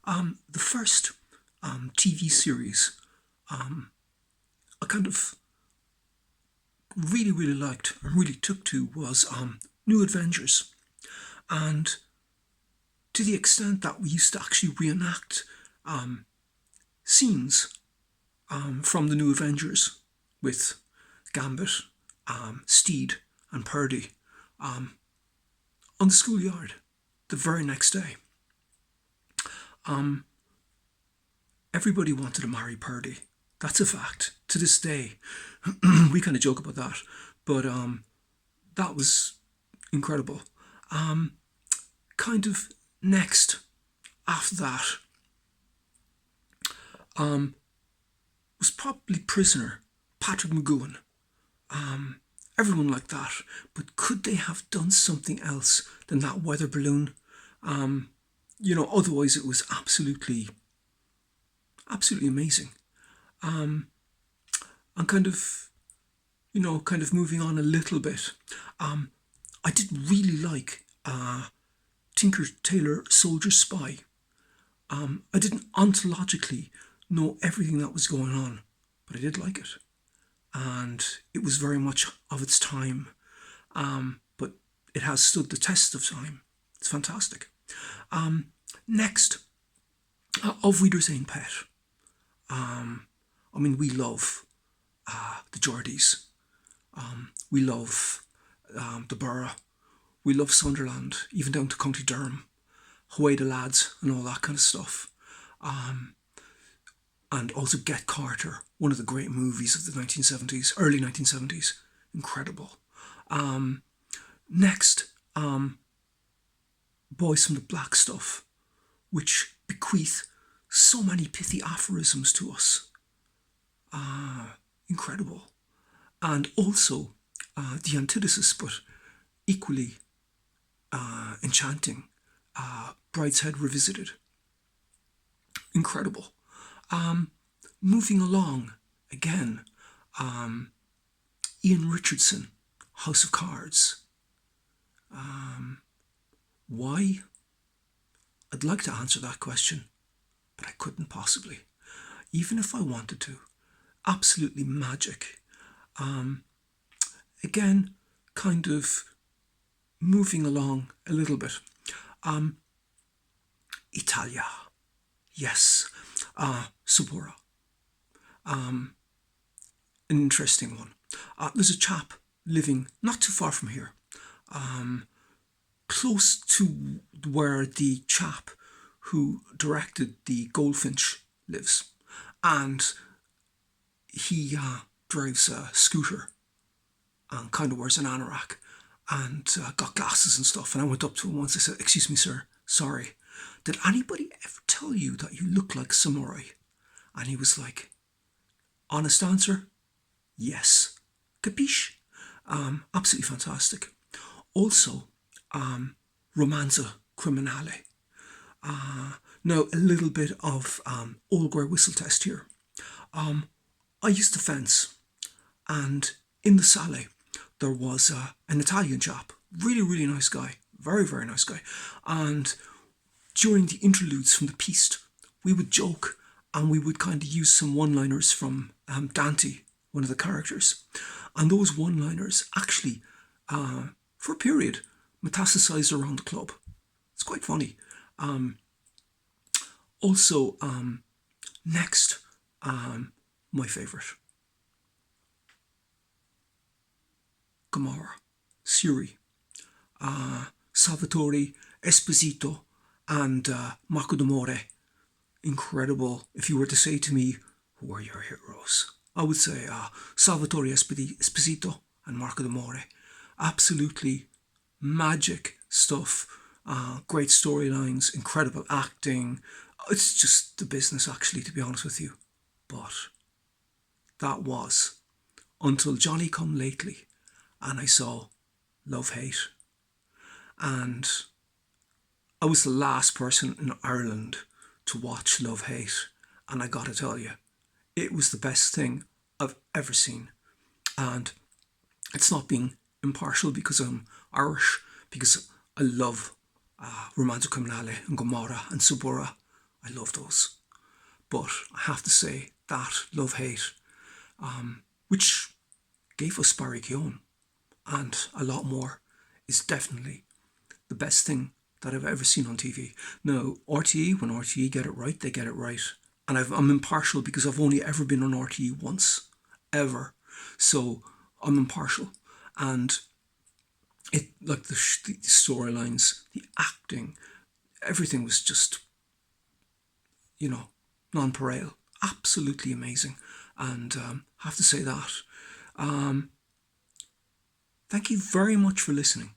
The first TV series I kind of really, really liked and really took to was New Avengers. And to the extent that we used to actually reenact scenes from the New Avengers with Gambit, Steed, and Purdy on the schoolyard the very next day. Everybody wanted to marry Purdy. That's a fact. To this day, we kind of joke about that, but that was incredible. Kind of next after that was probably Prisoner, Patrick McGoohan. Everyone liked that, but could they have done something else than that weather balloon? Otherwise it was absolutely amazing. And kind of moving on a little bit. I did really like Tinker Tailor Soldier Spy. I didn't ontologically know everything that was going on, but I did like it. And it was very much of its time. But it has stood the test of time. It's fantastic. Next, Of Reader's Own Pet. We love the Geordies. We love the Borough. We love Sunderland, even down to County Durham, Away the Lads, and all that kind of stuff. And also Get Carter, one of the great movies of the 1970s, early 1970s. Incredible. Next, Boys from the Black Stuff, which bequeath so many pithy aphorisms to us. Incredible. And also the antithesis, but equally enchanting, Brideshead Revisited. Incredible. Moving along again, Ian Richardson, House of Cards. Why? I'd like to answer that question, but I couldn't possibly, even if I wanted to. Absolutely magic. Again, kind of moving along a little bit. Italia. Yes. Subura. An interesting one. There's a chap living not too far from here, close to where the chap who directed The Goldfinch lives. And he drives a scooter and kind of wears an anorak and got glasses and stuff. And I went up to him once. I said, "Excuse me, sir, sorry. Did anybody ever tell you that you look like samurai?" And he was like, honest answer, yes. Capiche? Absolutely fantastic. Also, Romanza Criminale. Now, a little bit of Old Grey Whistle test here. I used to fence, and in the Sale, there was an Italian chap, really, really nice guy, very, very nice guy. And during the interludes from the Piste, we would joke and we would kind of use some one-liners from Dante, one of the characters. And those one-liners actually, for a period, metastasized around the club. It's quite funny. Also, next, my favourite. Gomorrah, Suri, Salvatore Esposito, and Marco d'Amore. Incredible. If you were to say to me, who are your heroes? I would say Salvatore Esposito and Marco d'Amore. Absolutely magic stuff. Great storylines, incredible acting. It's just the business, actually, to be honest with you. But that was until Johnny Come Lately and I saw Love Hate. And I was the last person in Ireland to watch Love Hate. And I gotta tell you, it was the best thing I've ever seen. And it's not being impartial because I'm Irish, because I love Romanzo Criminale and Gomorrah and Subura. I love those. But I have to say that Love Hate, which gave us Barry Keoghan and a lot more, is definitely the best thing that I've ever seen on TV. Now, RTE, when RTE get it right, they get it right. And I'm impartial because I've only ever been on RTE once, ever. So I'm impartial. And it, like the storylines, the acting, everything was just, nonpareil. Absolutely amazing. And have to say that. Thank you very much for listening.